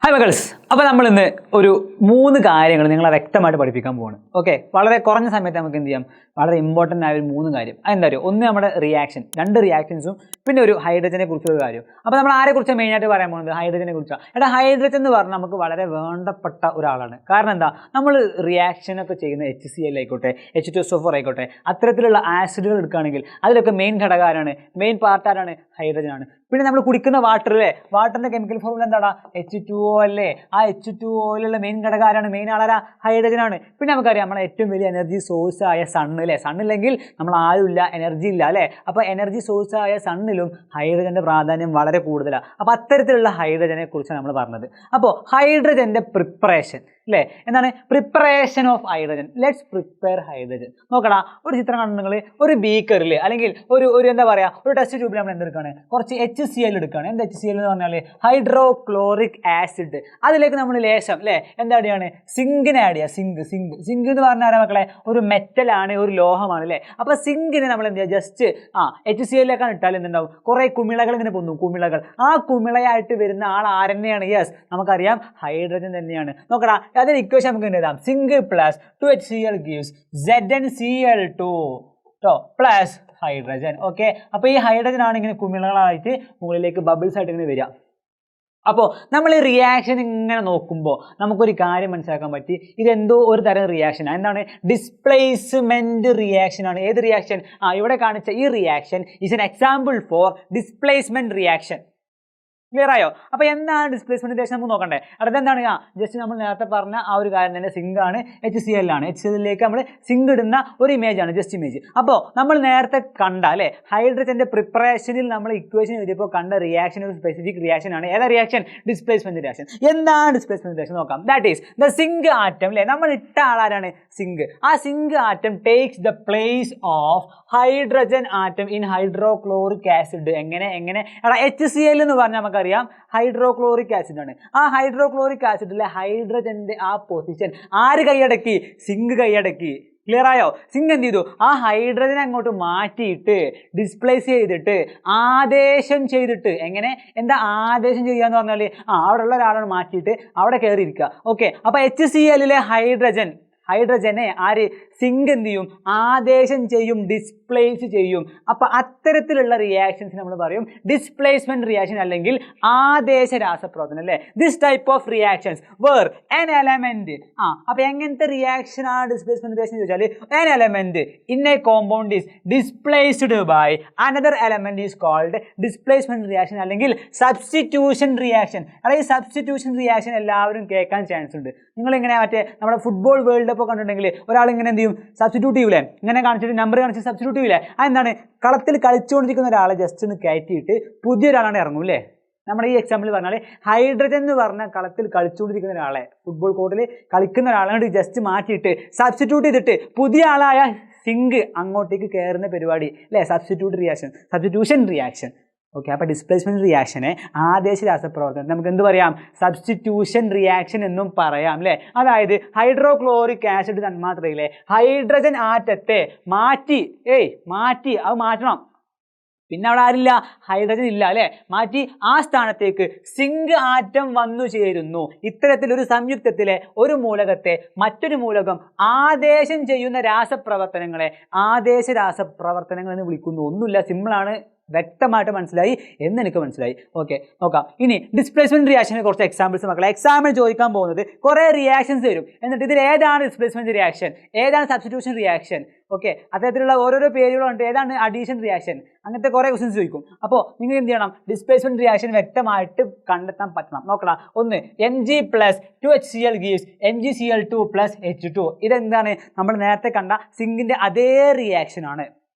Hi മകൾസ്, അപ്പോൾ നമ്മൾ ഇന്ന് ഒരു 3 കാര്യങ്ങൾ നിങ്ങളെ വ്യക്തമായിട്ട് പഠിപ്പിക്കാൻ പോവാണ്. ഓക്കെ, വളരെ കുറഞ്ഞ സമയത്ത് നമുക്ക് എന്ത് ചെയ്യാം, വളരെ ഇമ്പോർട്ടൻ്റ് ആയ ഒരു 3 കാര്യം. അതെന്താ അറിയോ? ഒന്ന് നമ്മുടെ റിയാക്ഷൻ, 2 റിയാക്ഷൻസും, പിന്നെ ഒരു ഹൈഡ്രജനെ കുറിച്ചുള്ള കാര്യം. അപ്പോൾ നമ്മൾ ആരെക്കുറിച്ച് മെയിനായിട്ട് പറയാൻ പോകുന്നത് ഹൈഡ്രജനെ കുറിച്ചാണ്. ഹൈഡ്രജൻ എന്ന് പറഞ്ഞാൽ നമുക്ക് വളരെ വേണ്ടപ്പെട്ട ഒരാളാണ്. കാരണം എന്താ, നമ്മൾ റിയാക്ഷനൊക്കെ ചെയ്യുന്ന HCl ആയിക്കോട്ടെ, H2SO4 ആയിക്കോട്ടെ, അത്തരത്തിലുള്ള ആസിഡുകൾ എടുക്കുകയാണെങ്കിൽ അതിലൊക്കെ മെയിൻ ഘടകമാണ്, മെയിൻ പാർട്ടാരാണ്, ഹൈഡ്രജൻ ആണ്. പിന്നെ നമ്മൾ കുടിക്കുന്ന വാട്ടർ അല്ലേ, വാട്ടറിൻ്റെ കെമിക്കൽ ഫോർമുല എന്താണ്, H2O അല്ലേ. ആ H2Oയിലുള്ള മെയിൻ ഘടകമാണ്, മെയിൻ ആളാരാ, ഹൈഡ്രജൻ ആണ്. പിന്നെ നമുക്കറിയാം നമ്മളെ ഏറ്റവും വലിയ എനർജി സോഴ്സ് ആയ സണ്ണ് അല്ലേ, സണ്ണില്ലെങ്കിൽ നമ്മൾ ആരുമില്ല, എനർജി ഇല്ല അല്ലേ. അപ്പോൾ എനർജി സോഴ്സ് ആയ സണ്ണിലും ഹൈഡ്രജൻ്റെ പ്രാധാന്യം വളരെ കൂടുതലാണ്. അപ്പോൾ അത്തരത്തിലുള്ള ഹൈഡ്രജനെ കുറിച്ചാണ് നമ്മൾ പറഞ്ഞത്. അപ്പോൾ ഹൈഡ്രജൻ്റെ പ്രിപ്പറേഷൻ അല്ലേ, എന്താണ് preparation of hydrogen. Let's prepare hydrogen. നോക്കടാ, ഒരു ചിത്രം കണ്ടു നിങ്ങൾ, ഒരു ബീക്കറിൽ അല്ലെങ്കിൽ ഒരു എന്താ പറയുക, ഒരു ടെസ്റ്റ് ട്യൂബിൽ നമ്മൾ എന്തെടുക്കുകയാണ്, കുറച്ച് HCl എടുക്കുകയാണ്. എന്താ HCl എന്ന് പറഞ്ഞാൽ ഹൈഡ്രോക്ലോറിക് ആസിഡ്. അതിലേക്ക് നമ്മൾ ലേശം അല്ലേ എന്താ ആഡ് സിങ്കിനെ ആഡ് ചെയ്യുക. സിങ്ക് എന്ന് പറഞ്ഞാൽ മക്കളെ ഒരു മെറ്റലാണ്, ഒരു ലോഹമാണ് അല്ലേ. അപ്പോൾ സിങ്കിനെ നമ്മൾ എന്ത് ചെയ്യുക, ജസ്റ്റ് HCl-ലേക്കാണ് ഇട്ടാൽ എന്തുണ്ടാവും, കുറേ കുമിളകൾ ഇങ്ങനെ പൊന്നും, കുമിളകൾ. ആ കുമിളയായിട്ട് വരുന്ന ആൾ ആരെന്നെയാണ്, യെസ് നമുക്കറിയാം, ഹൈഡ്രജൻ തന്നെയാണ്. നോക്കടാ, അതിന് ഇക്വേഷൻ നമുക്ക് എഴുതാം. Zinc plus 2HCl gives ZnCl2 പ്ലസ് ഹൈഡ്രജൻ. ഓക്കെ, അപ്പോൾ ഈ ഹൈഡ്രജൻ ആണ് ഇങ്ങനെ കുമിളകളായിട്ട് മുകളിലേക്ക് ബബിൾസ് ആയിട്ട് ഇങ്ങനെ വരിക. അപ്പോൾ നമ്മൾ ഈ റിയാക്ഷൻ ഇങ്ങനെ നോക്കുമ്പോൾ നമുക്കൊരു കാര്യം മനസ്സിലാക്കാൻ പറ്റി, ഇതെന്തോ ഒരു തരം റിയാക്ഷനാണ്. എന്താണ്, ഡിസ്പ്ലേസ്മെൻറ്റ് റിയാക്ഷനാണ്. ഏത് റിയാക്ഷൻ? ഇവിടെ കാണിച്ച ഈ reaction is an example for displacement reaction. Clear ആയോ? അപ്പോൾ എന്താണ് ഡിസ്പ്ലേസ്മെന്റ് റിയാക്ഷൻ നമുക്ക് നോക്കണ്ടേ. അതെന്താണ്, ജസ്റ്റ് നമ്മൾ നേരത്തെ പറഞ്ഞ ആ ഒരു കാര്യം തന്നെ, സിങ്ക് ആണ്, HCl ആണ്. HCl-ലേക്ക് നമ്മൾ സിങ്ക് ഇടുന്ന ഒരു ഇമേജ് ആണ്, ജസ്റ്റ് ഇമേജ്. അപ്പോൾ നമ്മൾ നേരത്തെ കണ്ട അല്ലേ ഹൈഡ്രജന്റെ പ്രിപ്പറേഷനിൽ നമ്മൾ ഇക്വേഷൻ എഴുതിയപ്പോൾ കണ്ട റിയാക്ഷൻ ഒരു സ്പെസിഫിക് റിയാക്ഷൻ ആണ്. ഏതാ റിയാക്ഷൻ? Displacement reaction. എന്താണ് ഡിസ്പ്ലേസ്മെന്റ് റിയാക്ഷൻ നോക്കാം. That is the zinc atom അല്ലേ, നമ്മൾ ഇട്ട ആളാരാണ്, സിങ്ക്. ആ zinc atom takes the place of hydrogen atom in hydrochloric acid. എങ്ങനെ HCl എന്ന് പറഞ്ഞാൽ നമുക്ക് അറിയാം ഹൈഡ്രോക്ലോറിക് ആസിഡ് ആണ്. ആ ഹൈഡ്രോക്ലോറിക് ആസിഡിലെ ഹൈഡ്രജന്റെ ആ പൊസിഷൻ ആര് കൈയടക്കി? സിങ്ക് കൈയടക്കി. ക്ലിയർ ആയോ? സിങ്ക് എന്ത് ചെയ്തു, ആ ഹൈഡ്രജൻ അങ്ങോട്ട് മാറ്റിയിട്ട് ഡിസ്പ്ലേസ് ചെയ്തിട്ട് ആദേശം ചെയ്തിട്ട്. എങ്ങനെ, എന്താ ആദേശം ചെയ്യുക എന്ന് പറഞ്ഞാൽ അവിടെ ഉള്ള ഒരാളാണ് മാറ്റിയിട്ട് അവിടെ കയറിയിരിക്കുക. ഓക്കെ, അപ്പോൾ HCl-ലെ ഹൈഡ്രജനെ ആര്, സിങ്ക് എന്ത് ചെയ്യും, ആദേശം ചെയ്യും, ഡിസ്പ്ലേസ് ചെയ്യും. അപ്പോൾ അത്തരത്തിലുള്ള റിയാക്ഷൻസ് നമ്മൾ പറയും ഡിസ്പ്ലേസ്മെന്റ് റിയാക്ഷൻ അല്ലെങ്കിൽ ആദേശ രാസപ്രവർത്തനം അല്ലേ. This type of reactions where an element. അപ്പോൾ എങ്ങനത്തെ റിയാക്ഷൻ ആണ് ഡിസ്പ്ലേസ്മെന്റ് റിയാക്ഷൻ ചോദിച്ചാൽ, an element in a compound is displaced by another element is called displacement reaction അല്ലെങ്കിൽ സബ്സ്റ്റിറ്റ്യൂഷൻ റിയാക്ഷൻ. അതായത് സബ്സ്റ്റിറ്റ്യൂഷൻ റിയാക്ഷൻ എല്ലാവരും കേൾക്കാൻ ചാൻസ് ഉണ്ട്. നിങ്ങളിങ്ങനെ മറ്റേ നമ്മുടെ ഫുട്ബോൾ വേൾഡ് കപ്പ് കണ്ടിട്ടുണ്ടെങ്കിൽ ഒരാൾ ഇങ്ങനെ എന്ത് ചെയ്യും, സബ്സ്റ്റിറ്റ്യൂട്ട് ചെയ്യൂലേ, ഇങ്ങനെ കാണിച്ചിട്ട് നമ്പർ കാണിച്ച് സബ്സ്റ്റിറ്റ്യൂട്ട് ചെയ്യൂലേ. അതെന്താണ്, കളത്തിൽ കളിച്ചുകൊണ്ടിരിക്കുന്ന ഒരാളെ ജസ്റ്റ് ഒന്ന് കയറ്റിയിട്ട് പുതിയൊരാളാണ് ഇറങ്ങും അല്ലേ. നമ്മുടെ ഈ എക്സാമ്പിൾ പറഞ്ഞാൽ ഹൈഡ്രജൻ എന്ന് പറഞ്ഞ കളത്തിൽ കളിച്ചുകൊണ്ടിരിക്കുന്ന ഒരാളെ, ഫുട്ബോൾ കോർട്ടിൽ കളിക്കുന്ന ഒരാളെ ജസ്റ്റ് മാറ്റിയിട്ട് സബ്സ്റ്റിറ്റ്യൂട്ട് ചെയ്തിട്ട് പുതിയ ആളായ സിങ്ക് അങ്ങോട്ടേക്ക് കയറുന്ന പരിപാടി അല്ലേ, സബ്സ്റ്റിറ്റ്യൂഷൻ റിയാക്ഷൻ. ഓക്കെ, അപ്പോൾ ഡിസ്പ്ലേസ്മെന്റ് റിയാക്ഷനെ ആദേശ രാസപ്രവർത്തനം നമുക്ക് എന്ത് പറയാം, സബ്സ്റ്റിറ്റ്യൂഷൻ റിയാക്ഷൻ എന്നും പറയാം അല്ലേ. അതായത് ഹൈഡ്രോക്ലോറിക് ആസിഡ് തന്മാത്രയിലെ ഹൈഡ്രജൻ ആറ്റത്തെ മാറ്റി അത് മാറ്റണം. പിന്നെ അവിടെ ആരില്ല, ഹൈഡ്രജൻ ഇല്ല അല്ലേ, മാറ്റി ആ സ്ഥാനത്തേക്ക് സിങ്ക് ആറ്റം വന്നു ചേരുന്നു. ഇത്തരത്തിലൊരു സംയുക്തത്തിലെ ഒരു മൂലകത്തെ മറ്റൊരു മൂലകം ആദേശം ചെയ്യുന്ന രാസപ്രവർത്തനങ്ങളെ ആദേശ രാസപ്രവർത്തനങ്ങൾ എന്ന് വിളിക്കുന്നു. ഒന്നുമില്ല, സിമ്പിളാണ്, വ്യക്തമായിട്ട് മനസ്സിലായി എന്ന് എനിക്ക് മനസ്സിലായി. ഓക്കെ, നോക്കാം ഇനി ഡിസ്പ്ലേസ്മെന്റ് റിയാക്ഷനെ കുറച്ച് എക്സാമ്പിൾസ് മക്കളെ. എക്സാമിൽ ചോദിക്കാൻ പോകുന്നത് കുറേ റിയാക്ഷൻസ് വരും, എന്നിട്ട് ഇതിൽ ഏതാണ് ഡിസ്പ്ലേസ്മെന്റ് റിയാക്ഷൻ, ഏതാണ് സബ്സ്റ്റിറ്റ്യൂഷൻ റിയാക്ഷൻ, ഓക്കെ അത്തരത്തിലുള്ള ഓരോരോ പേരുകളുണ്ട്, ഏതാണ് അഡീഷൻ റിയാക്ഷൻ, അങ്ങനത്തെ കുറേ ക്വസ്റ്റ്യൻസ് ചോദിക്കും. അപ്പോൾ നിങ്ങൾ എന്ത് ചെയ്യണം, ഡിസ്പ്ലേസ്മെന്റ് റിയാക്ഷൻ വ്യക്തമായിട്ട് കണ്ടെത്താൻ പറ്റണം. നോക്കണം, ഒന്ന് Mg + 2HCl gives MgCl2 + H2. ഇതെന്താണ്, നമ്മൾ നേരത്തെ കണ്ട സിങ്കിന്റെ അതേ റിയാക്ഷൻ ആണ്.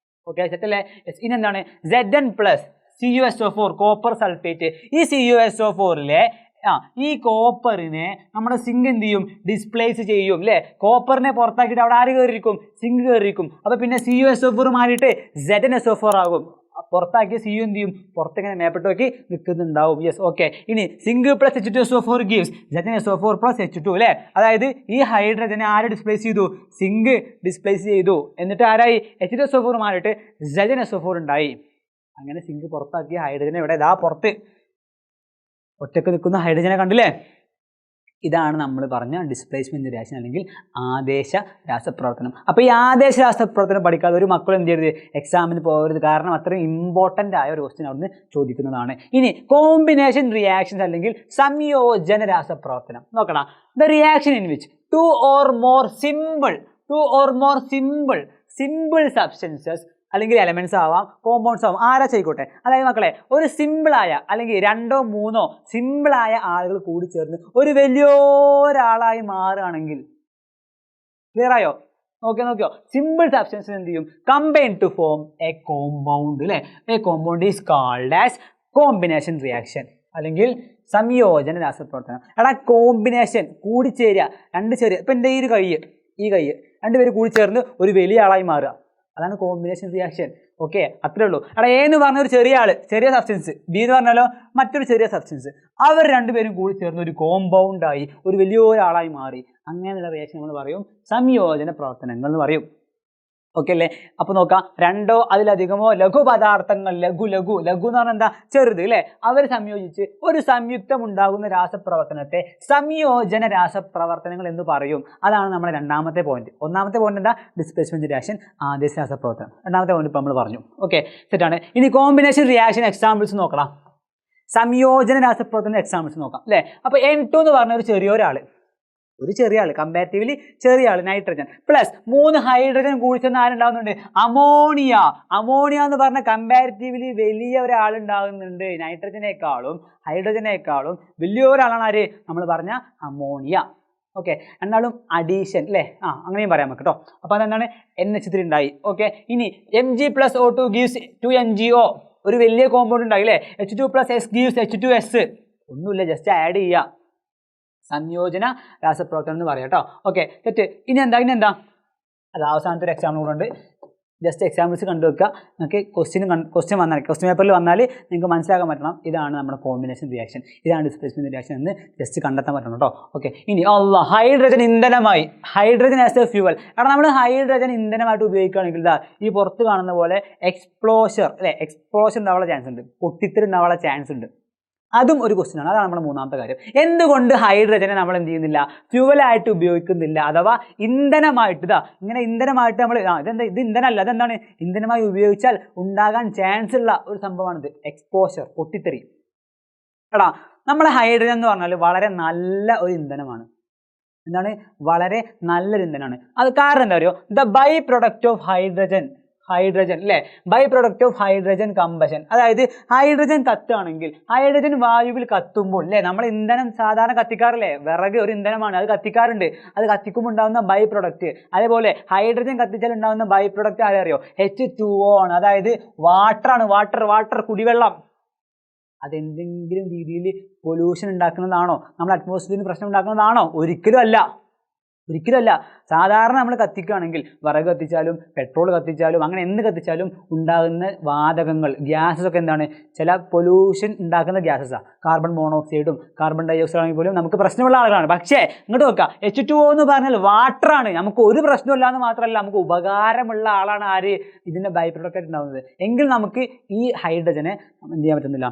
ഓക്കെ, സെറ്റല്ലേ. ഇനി എന്താണ്, Zn + CuSO4 കോപ്പർ സൾഫേറ്റ്. ഈ CuSO4-ലെ ഈ കോപ്പറിനെ നമ്മുടെ സിങ്ക് എന്ത് ചെയ്യും, ഡിസ്പ്ലേസ് ചെയ്യും അല്ലേ. കോപ്പറിനെ പുറത്താക്കിയിട്ട് അവിടെ ആര് കയറിയിരിക്കും, സിങ്ക് കയറിയിരിക്കും. അപ്പോൾ പിന്നെ CuSO4 മാറിയിട്ട് ZnSO4 ആകും. പുറത്താക്കിയ CU എന്ത് ചെയ്യും, പുറത്തിങ്ങനെ മേപ്പെട്ട് നോക്കി നിൽക്കുന്നുണ്ടാവും. Yes, okay. ഇനി zinc + H2SO4 gives ZnSO4 + H2 അല്ലേ. അതായത് ഈ ഹൈഡ്രജനെ ആര് ഡിസ്പ്ലേസ് ചെയ്തു, സിങ്ക് ഡിസ്പ്ലേസ് ചെയ്തു. എന്നിട്ട് ആരായി, H2SO4 മാറിയിട്ട് ZnSO4 ഉണ്ടായി. അങ്ങനെ സിങ്ക് പുറത്താക്കിയ ഹൈഡ്രജനെ ഇവിടെ പുറത്ത് ഒറ്റക്ക് നിൽക്കുന്ന ഹൈഡ്രജനെ കണ്ടില്ലേ. ഇതാണ് നമ്മൾ പറഞ്ഞ ഡിസ്പ്ലേസ്മെൻറ്റ് റിയാക്ഷൻ അല്ലെങ്കിൽ ആദേശ രാസപ്രവർത്തനം. അപ്പോൾ ഈ ആദേശ രാസപ്രവർത്തനം പഠിക്കാതെ ഒരു മക്കളും എന്ത് ചെയ്യരുത്, എക്സാമിന് പോകരുത്. കാരണം അത്രയും ഇമ്പോർട്ടൻ്റ് ആയ ഒരു ക്വസ്റ്റ്യൻ അവിടുന്ന് ചോദിക്കുന്നതാണ്. ഇനി കോമ്പിനേഷൻ റിയാക്ഷൻസ് അല്ലെങ്കിൽ സംയോജന രാസപ്രവർത്തനം നോക്കണം. The reaction in which two or more simple substances അല്ലെങ്കിൽ എലമെന്റ്സ് ആവാം, കോമ്പൗണ്ട്സ് ആവാം, ആരാ ചെയ്യിക്കോട്ടെ. അതായത് മക്കളെ ഒരു സിമ്പിളായ അല്ലെങ്കിൽ 2 or 3 സിമ്പിളായ ആളുകൾ കൂടി ചേർന്ന് ഒരു വലിയൊരാളായി മാറുകയാണെങ്കിൽ, ക്ലിയർ ആയോ? നോക്കിയോ സിമ്പിൾ സബ്സ്റ്റൻസ് എന്ത് ചെയ്യും, combine to form a compound അല്ലേ. A compound is called as combination reaction അല്ലെങ്കിൽ സംയോജന രാസപ്രവർത്തനം. എടാ കോമ്പിനേഷൻ കൂടിച്ചേരുക, 2 ചെറിയ, ഇപ്പം എൻ്റെ ഈ കൈ 2 പേര് കൂടി ചേർന്ന് ഒരു വലിയ ആളായി മാറുക, അതാണ് കോമ്പിനേഷൻ റിയാക്ഷൻ. ഓക്കെ, അത്രേ ഉള്ളൂ. എടാ എ എന്ന് പറഞ്ഞ ഒരു ചെറിയ ആൾ, ചെറിയ സബ്സ്റ്റൻസ്, ബി എന്ന് പറഞ്ഞാലോ മറ്റൊരു ചെറിയ സബ്സ്റ്റൻസ്, അവർ 2 പേരും കൂടി ചേർന്ന് ഒരു കോമ്പൗണ്ടായി ഒരു വലിയൊരാളായി മാറി. അങ്ങനെയുള്ള റിയാക്ഷൻ നമ്മൾ പറയും സംയോജന പ്രവർത്തനങ്ങൾ എന്ന് പറയും. ഓക്കെ അല്ലേ? അപ്പോൾ നോക്കാം, 2 or അതിലധികമോ ലഘു പദാർത്ഥങ്ങൾ, ലഘു എന്ന് പറഞ്ഞാൽ എന്താ, ചെറുത് അല്ലേ, അവർ സംയോജിച്ച് ഒരു സംയുക്തം ഉണ്ടാകുന്ന രാസപ്രവർത്തനത്തെ സംയോജന രാസപ്രവർത്തനങ്ങൾ എന്ന് പറയും. അതാണ് നമ്മുടെ 2ാമത്തെ പോയിന്റ്. 1ാമത്തെ പോയിന്റ് എന്താ, ഡിസ്പ്ലേസ്മെന്റ് റിയാക്ഷൻ, ആദേശ രാസപ്രവർത്തനം. 2ാമത്തെ പോയിന്റ് ഇപ്പോൾ നമ്മൾ പറഞ്ഞു. ഓക്കെ, സെറ്റാണ്. ഇനി കോമ്പിനേഷൻ റിയാക്ഷൻ എക്സാമ്പിൾസ് നോക്കണം. സംയോജന രാസപ്രവർത്തന എക്സാമ്പിൾസ് നോക്കാം അല്ലേ. അപ്പോൾ N2 എന്ന് പറഞ്ഞ ഒരു ചെറിയ ആൾ, കമ്പാരിറ്റീവ്ലി ചെറിയ ആൾ, നൈട്രജൻ പ്ലസ് 3 ഹൈഡ്രജൻ കൂടി ചേർന്ന് ആരുണ്ടാകുന്നുണ്ട്, അമോണിയ എന്ന് പറഞ്ഞ കമ്പാരിറ്റീവ്ലി വലിയ ഒരാളുണ്ടാകുന്നുണ്ട്. നൈട്രജനേക്കാളും ഹൈഡ്രജനേക്കാളും വലിയൊരാളാണ് ആര്, നമ്മൾ പറഞ്ഞ അമോണിയ. ഓക്കെ, എന്നാലും അഡീഷൻ അല്ലേ, അങ്ങനെയും പറയാം നമുക്ക് കേട്ടോ. അപ്പോൾ അതെന്താണ്, NH3 ഉണ്ടായി. ഓക്കെ, ഇനി Mg+O2 gives 2NGO, ഒരു വലിയ കോമ്പൗണ്ട് ഉണ്ടായി അല്ലേ. H2+S gives H2S, ഒന്നുമില്ല, ജസ്റ്റ് ആഡ് ചെയ്യുക, സംയോജന രാസപ്രവർത്തനം എന്ന് പറയാം കേട്ടോ. ഓക്കെ, തെറ്റ്. ഇനി എന്താ അത് അവസാനത്തെ ഒരു എക്സാമ്പിൾ കൂടെ ഉണ്ട്. ജസ്റ്റ് എക്സാമ്പിൾസ് കണ്ടുവെക്കുക. നിങ്ങൾക്ക് ക്വസ്റ്റ്യൻ പേപ്പറിൽ വന്നാൽ നിങ്ങൾക്ക് മനസ്സിലാക്കാൻ പറ്റണം, ഇതാണ് നമ്മുടെ കോമ്പിനേഷൻ റിയാക്ഷൻ, ഇതാണ് ഡിസ്പ്ലേസ്മെന്റ് റിയാക്ഷൻ എന്ന് ജസ്റ്റ് കണ്ടെത്താൻ പറ്റണം കേട്ടോ. ഓക്കെ, ഇനി ഹൈഡ്രജൻ ഇന്ധനമായി, ഹൈഡ്രജൻ ആസ് എ ഫ്യൂവൽ. കാരണം നമ്മൾ ഹൈഡ്രജൻ ഇന്ധനമായിട്ട് ഉപയോഗിക്കുകയാണെങ്കിൽ ഈ പുറത്ത് കാണുന്ന പോലെ എക്സ്പ്ലോഷൻ ഉണ്ടാവാനുള്ള ചാൻസ് ഉണ്ട്, പൊട്ടിത്തെറി ഉണ്ടാവാനുള്ള ചാൻസ് ഉണ്ട്. അതും ഒരു ക്വസ്റ്റ്യൻ ആണ്. അതാണ് നമ്മുടെ 3ാമത്തെ കാര്യം. എന്തുകൊണ്ട് ഹൈഡ്രജനെ നമ്മൾ എന്ത് ചെയ്യുന്നില്ല, ഫ്യൂവലായിട്ട് ഉപയോഗിക്കുന്നില്ല, അഥവാ ഇന്ധനമായിട്ട് ഇന്ധനമായിട്ട് നമ്മൾ ഇത് ഇന്ധനമല്ല, അതെന്താണ്, ഇന്ധനമായി ഉപയോഗിച്ചാൽ ഉണ്ടാകാൻ ചാൻസ് ഉള്ള ഒരു സംഭവമാണിത്, എക്സ്പോഷർ, പൊട്ടിത്തെറി. എടാ നമ്മളെ ഹൈഡ്രജൻ എന്ന് പറഞ്ഞാൽ വളരെ നല്ല ഒരു ഇന്ധനമാണ്. എന്താണ്, വളരെ നല്ലൊരു ഇന്ധനമാണ്. അത് കാരണം എന്താ പറയുക, the byproduct of hydrogen അല്ലേ, byproduct of hydrogen combustion. അതായത് ഹൈഡ്രജൻ കത്തുകയാണെങ്കിൽ, ഹൈഡ്രജൻ വായുവിൽ കത്തുമ്പോൾ അല്ലേ, നമ്മൾ ഇന്ധനം സാധാരണ കത്തിക്കാറില്ലേ, വിറക് ഒരു ഇന്ധനമാണ്, അത് കത്തിക്കാറുണ്ട്, അത് കത്തിക്കുമ്പോൾ ഉണ്ടാകുന്ന ബൈ പ്രൊഡക്റ്റ്. അതേപോലെ ഹൈഡ്രജൻ കത്തിച്ചാൽ ഉണ്ടാകുന്ന ബൈ പ്രൊഡക്റ്റ് ആരെയോ, H2O ആണ്. അതായത് വാട്ടർ കുടിവെള്ളം. അതെന്തെങ്കിലും രീതിയിൽ പൊല്യൂഷൻ ഉണ്ടാക്കുന്നതാണോ, നമ്മൾ അറ്റ്മോസ്ഫിയറിന് പ്രശ്നം ഉണ്ടാക്കുന്നതാണോ? ഒരിക്കലും അല്ല. സാധാരണ നമ്മൾ കത്തിക്കുകയാണെങ്കിൽ, വിറക് കത്തിച്ചാലും പെട്രോൾ കത്തിച്ചാലും അങ്ങനെ എന്ത് കത്തിച്ചാലും ഉണ്ടാകുന്ന വാതകങ്ങൾ, ഗ്യാസസ് ഒക്കെ എന്താണ്, ചില പൊല്യൂഷൻ ഉണ്ടാക്കുന്ന ഗ്യാസസാണ്. കാർബൺ മോണോക്സൈഡും കാർബൺ ഡൈ ഓക്സൈഡ് ആണെങ്കിൽ പോലും നമുക്ക് പ്രശ്നമുള്ള ആളുകളാണ്. പക്ഷേ ഇങ്ങോട്ട് നോക്കുക, H2O എന്ന് പറഞ്ഞാൽ വാട്ടറാണ്, നമുക്ക് ഒരു പ്രശ്നമില്ല എന്ന് മാത്രമല്ല, നമുക്ക് ഉപകാരമുള്ള ആളാണ് ആര്, ഇതിൻ്റെ ബൈ പ്രൊഡക്റ്റ് ആയിട്ട് ഉണ്ടാകുന്നത്. എങ്കിൽ നമുക്ക് ഈ ഹൈഡ്രജനെ എന്ത് ചെയ്യാൻ പറ്റുന്നില്ല,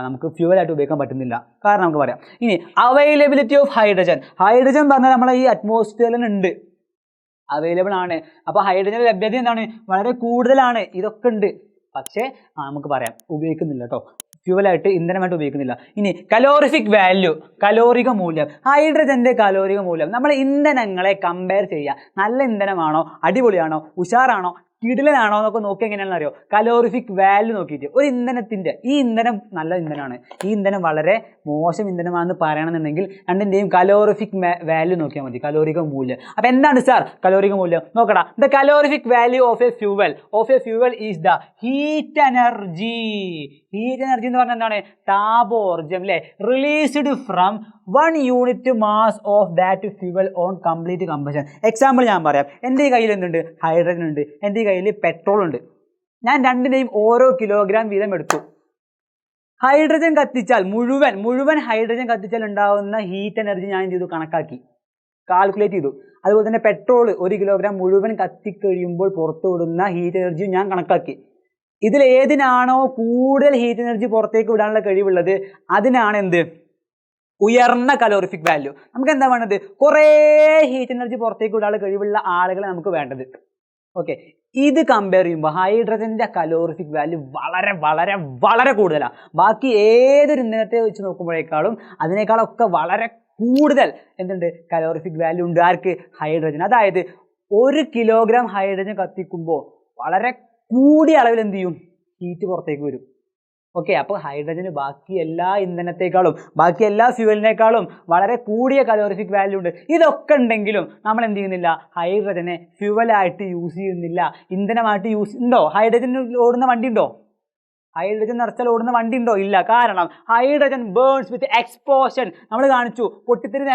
നമുക്ക് ഫ്യൂവലായിട്ട് ഉപയോഗിക്കാൻ പറ്റുന്നില്ല. കാരണം നമുക്ക് പറയാം. ഇനി അവൈലബിലിറ്റി ഓഫ് ഹൈഡ്രജൻ പറഞ്ഞാൽ നമ്മളെ ഈ അറ്റ്മോസ്ഫിയറിലുണ്ട്, അവൈലബിൾ ആണ്. അപ്പോൾ ഹൈഡ്രജൻ്റെ ലഭ്യത എന്താണ്, വളരെ കൂടുതലാണ്. ഇതൊക്കെ ഉണ്ട്, പക്ഷേ നമുക്ക് പറയാം ഉപയോഗിക്കുന്നില്ല കേട്ടോ, ഫ്യൂവലായിട്ട് ഇന്ധനമായിട്ട് ഉപയോഗിക്കുന്നില്ല. ഇനി കലോറിക മൂല്യം, ഹൈഡ്രജൻ്റെ കലോറിക മൂല്യം നമ്മൾ ഇന്ധനങ്ങളെ കമ്പയർ ചെയ്യുക, നല്ല ഇന്ധനമാണോ, അടിപൊളിയാണോ, ഉഷാറാണോ, കിടിലനാണോ എന്നൊക്കെ നോക്കി എങ്ങനെയാണെന്ന് അറിയോ, കലോറിഫിക് വാല്യൂ നോക്കിയിട്ട് ഒരു ഇന്ധനത്തിൻ്റെ, ഈ ഇന്ധനം നല്ല ഇന്ധനമാണ്, ഈ ഇന്ധനം വളരെ മോശം ഇന്ധനമാണെന്ന് പറയണമെന്നുണ്ടെങ്കിൽ രണ്ടിൻ്റെയും കലോറിഫിക് വാല്യൂ നോക്കിയാൽ മതി, കലോറിക മൂല്യം. അപ്പോൾ എന്താണ് സാർ കലോറിക മൂല്യം? നോക്കടാ, the calorific value of A fuel is the heat energy എന്ന് പറഞ്ഞാൽ എന്താണ്, താപോർജ്ജം അല്ലേ, released from 1 unit mass of that fuel on complete combustion. Example ഞാൻ പറയാം. എൻ്റെ കയ്യിൽ എന്തുണ്ട്, ഹൈഡ്രജൻ ഉണ്ട്, എൻ്റെ കയ്യിൽ പെട്രോൾ ഉണ്ട്. ഞാൻ രണ്ടിനെയും ഓരോ കിലോഗ്രാം വീതം എടുത്തു. ഹൈഡ്രജൻ കത്തിച്ചാൽ മുഴുവൻ ഹൈഡ്രജൻ കത്തിച്ചാൽ ഉണ്ടാകുന്ന ഹീറ്റ് എനർജി ഞാൻ എന്ത് ചെയ്തു, കാൽക്കുലേറ്റ് ചെയ്തു. അതുപോലെ തന്നെ പെട്രോൾ 1 കിലോഗ്രാം മുഴുവൻ കത്തിക്കഴിയുമ്പോൾ പുറത്തു വിടുന്ന ഹീറ്റ് എനർജി ഞാൻ കണക്കാക്കി. ഇതിൽ ഏതിനാണോ കൂടുതൽ ഹീറ്റ് എനർജി പുറത്തേക്ക് വിടാനുള്ള കഴിവുള്ളത് അതിനാണ് എന്ത്, ഉയർന്ന കലോറിഫിക് വാല്യൂ. നമുക്ക് എന്താ വേണ്ടത്? കുറേ ഹീറ്റ് എനർജി പുറത്തേക്ക് വിടാൻ കഴിവുള്ള ആളുകളെ നമുക്ക് വേണ്ടത്. ഓക്കെ, ഇത് കമ്പയർ ചെയ്യുമ്പോൾ ഹൈഡ്രജൻ്റെ കലോറിഫിക് വാല്യൂ വളരെ വളരെ വളരെ കൂടുതലാണ്. ബാക്കി ഏതൊരു ഇന്ധനത്തെ വെച്ച് നോക്കുമ്പോഴേക്കാളും അതിനേക്കാളൊക്കെ വളരെ കൂടുതൽ എന്തുണ്ട്? കലോറിഫിക് വാല്യൂ ഉണ്ട്. ആർക്ക്? ഹൈഡ്രജൻ. അതായത് 1 കിലോഗ്രാം ഹൈഡ്രജൻ കത്തിക്കുമ്പോൾ വളരെ കൂടിയ അളവിൽ എന്ത് ചെയ്യും? ഹീറ്റ് പുറത്തേക്ക് വരും. ഓക്കെ, അപ്പോൾ ഹൈഡ്രജന് ബാക്കി എല്ലാ ഇന്ധനത്തെക്കാളും ബാക്കി എല്ലാ ഫ്യൂവലിനേക്കാളും വളരെ കൂടിയ കലോറിഫിക് വാല്യൂ ഉണ്ട്. ഇതൊക്കെ ഉണ്ടെങ്കിലും നമ്മൾ എന്ത് ചെയ്യുന്നില്ല? ഹൈഡ്രജനെ ഫ്യൂവലായിട്ട് യൂസ് ചെയ്യുന്നില്ല, ഇന്ധനമായിട്ട് യൂസ് ഉണ്ടോ? ഹൈഡ്രജൻ ഓടുന്ന വണ്ടി ഉണ്ടോ? ഹൈഡ്രജൻ നിറച്ചാൽ ഓടുന്ന വണ്ടി ഉണ്ടോ? ഇല്ല. കാരണം ഹൈഡ്രജൻ ബേൺസ് വിത്ത് എക്സ്പോഷൻ. നമ്മൾ കാണിച്ചു, പൊട്ടിത്തെറി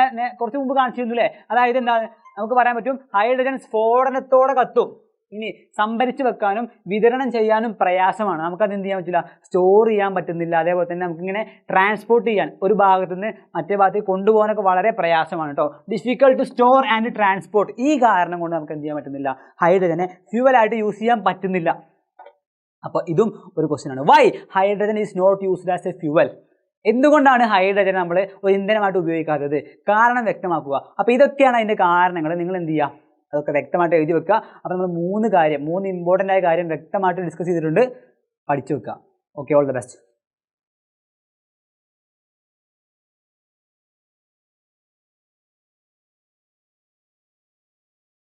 കുറച്ച് മുമ്പ് കാണിച്ചിരുന്നു അല്ലേ? അതായത് എന്താ നമുക്ക് പറയാൻ പറ്റും? ഹൈഡ്രജൻ സ്ഫോടനത്തോടെ കത്തും. ഇനി സംഭരിച്ച് വെക്കാനും വിതരണം ചെയ്യാനും പ്രയാസമാണ്. നമുക്കത് എന്ത് ചെയ്യാൻ പറ്റില്ല? സ്റ്റോർ ചെയ്യാൻ പറ്റുന്നില്ല. അതേപോലെ തന്നെ നമുക്കിങ്ങനെ ട്രാൻസ്പോർട്ട് ചെയ്യാൻ ഒരു ഭാഗത്തു നിന്ന് മറ്റേ ഭാഗത്തേക്ക് കൊണ്ടുപോകാനൊക്കെ വളരെ പ്രയാസമാണ് കേട്ടോ. Difficult to store and transport. ഈ കാരണം കൊണ്ട് നമുക്ക് എന്ത് ചെയ്യാൻ പറ്റുന്നില്ല? ഹൈഡ്രജനെ ഫ്യൂവലായിട്ട് യൂസ് ചെയ്യാൻ പറ്റുന്നില്ല. അപ്പോൾ ഇതും ഒരു ക്വസ്റ്റ്യൻ ആണ്. Why hydrogen is not used as a fuel? എന്തുകൊണ്ടാണ് ഹൈഡ്രജൻ നമ്മൾ ഒരു ഇന്ധനമായിട്ട് ഉപയോഗിക്കാത്തത്? കാരണം വ്യക്തമാക്കുക. അപ്പോൾ ഇതൊക്കെയാണ് അതിൻ്റെ കാരണങ്ങൾ. നിങ്ങൾ എന്ത് ചെയ്യുക? അതൊക്കെ വ്യക്തമായിട്ട് എഴുതി വെക്കുക. അപ്പോൾ നമ്മൾ 3 ഇമ്പോർട്ടൻ്റ് ആയ കാര്യം വ്യക്തമായിട്ട് ഡിസ്കസ് ചെയ്തിട്ടുണ്ട്. പഠിച്ചു വെക്കുക. Okay, all the best.